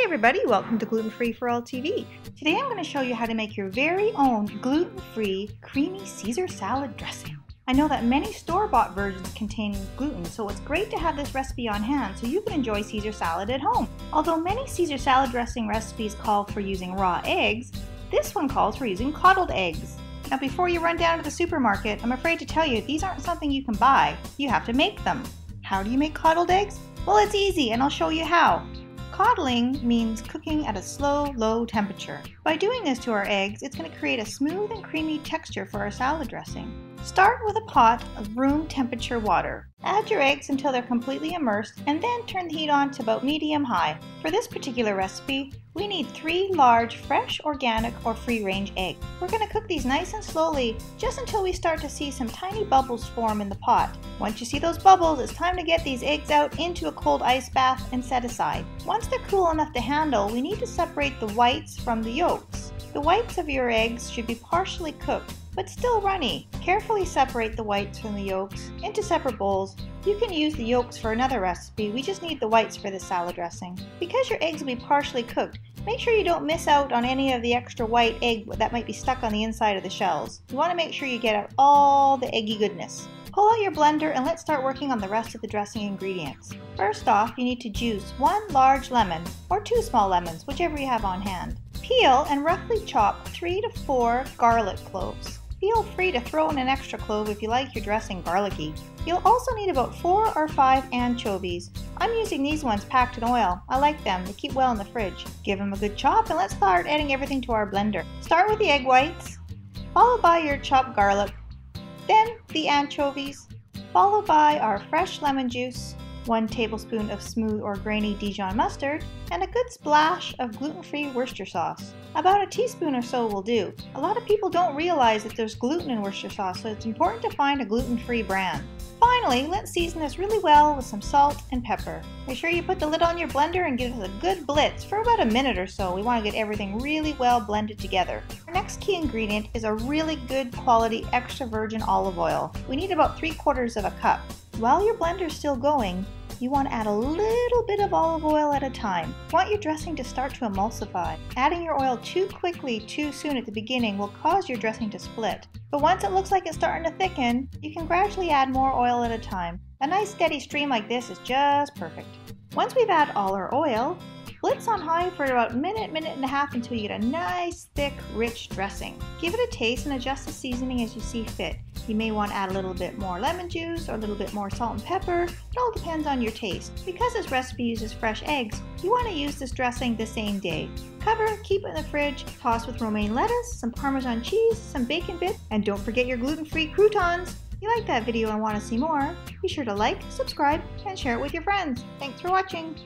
everybody, welcome to Gluten-free for All TV. Today I'm going to show you how to make your very own gluten-free creamy Caesar salad dressing. I know that many store-bought versions contain gluten, so it's great to have this recipe on hand so you can enjoy Caesar salad at home. Although many Caesar salad dressing recipes call for using raw eggs, this one calls for using coddled eggs. Now before you run down to the supermarket, I'm afraid to tell you these aren't something you can buy. You have to make them. How do you make coddled eggs? Well, it's easy and I'll show you how. Coddling means cooking at a slow, low temperature. By doing this to our eggs, it's going to create a smooth and creamy texture for our salad dressing. Start with a pot of room temperature water. Add your eggs until they're completely immersed and then turn the heat on to about medium-high. For this particular recipe, we need 3 large, fresh, organic, or free-range eggs. We're going to cook these nice and slowly just until we start to see some tiny bubbles form in the pot. Once you see those bubbles, it's time to get these eggs out into a cold ice bath and set aside. Once they're cool enough to handle, we need to separate the whites from the yolks. The whites of your eggs should be partially cooked, but still runny. Carefully separate the whites from the yolks into separate bowls. You can use the yolks for another recipe, we just need the whites for the salad dressing. Because your eggs will be partially cooked, make sure you don't miss out on any of the extra white egg that might be stuck on the inside of the shells. You want to make sure you get out all the eggy goodness. Pull out your blender and let's start working on the rest of the dressing ingredients. First off, you need to juice 1 large lemon, or 2 small lemons, whichever you have on hand. Peel and roughly chop 3 to 4 garlic cloves. Feel free to throw in an extra clove if you like your dressing garlicky. You'll also need about 4 or 5 anchovies. I'm using these ones packed in oil. I like them, they keep well in the fridge. Give them a good chop and let's start adding everything to our blender. Start with the egg whites, followed by your chopped garlic, then the anchovies, followed by our fresh lemon juice, 1 tablespoon of smooth or grainy Dijon mustard, and a good splash of gluten-free Worcestershire sauce. About a teaspoon or so will do. A lot of people don't realize that there's gluten in Worcestershire sauce, so it's important to find a gluten-free brand. Finally, let's season this really well with some salt and pepper. Make sure you put the lid on your blender and give it a good blitz for about a minute or so. We want to get everything really well blended together. Our next key ingredient is a really good quality extra virgin olive oil. We need about 3/4 of a cup. While your blender is still going, you want to add a little bit of olive oil at a time. You want your dressing to start to emulsify. Adding your oil too quickly, too soon at the beginning will cause your dressing to split. But once it looks like it's starting to thicken, you can gradually add more oil at a time. A nice steady stream like this is just perfect. Once we've added all our oil, blitz on high for about a minute and a half until you get a nice, thick, rich dressing. Give it a taste and adjust the seasoning as you see fit. You may want to add a little bit more lemon juice or a little bit more salt and pepper. It all depends on your taste. Because this recipe uses fresh eggs, you want to use this dressing the same day. Cover, keep it in the fridge, toss with romaine lettuce, some Parmesan cheese, some bacon bits, and don't forget your gluten-free croutons. If you like that video and want to see more, be sure to like, subscribe, and share it with your friends. Thanks for watching.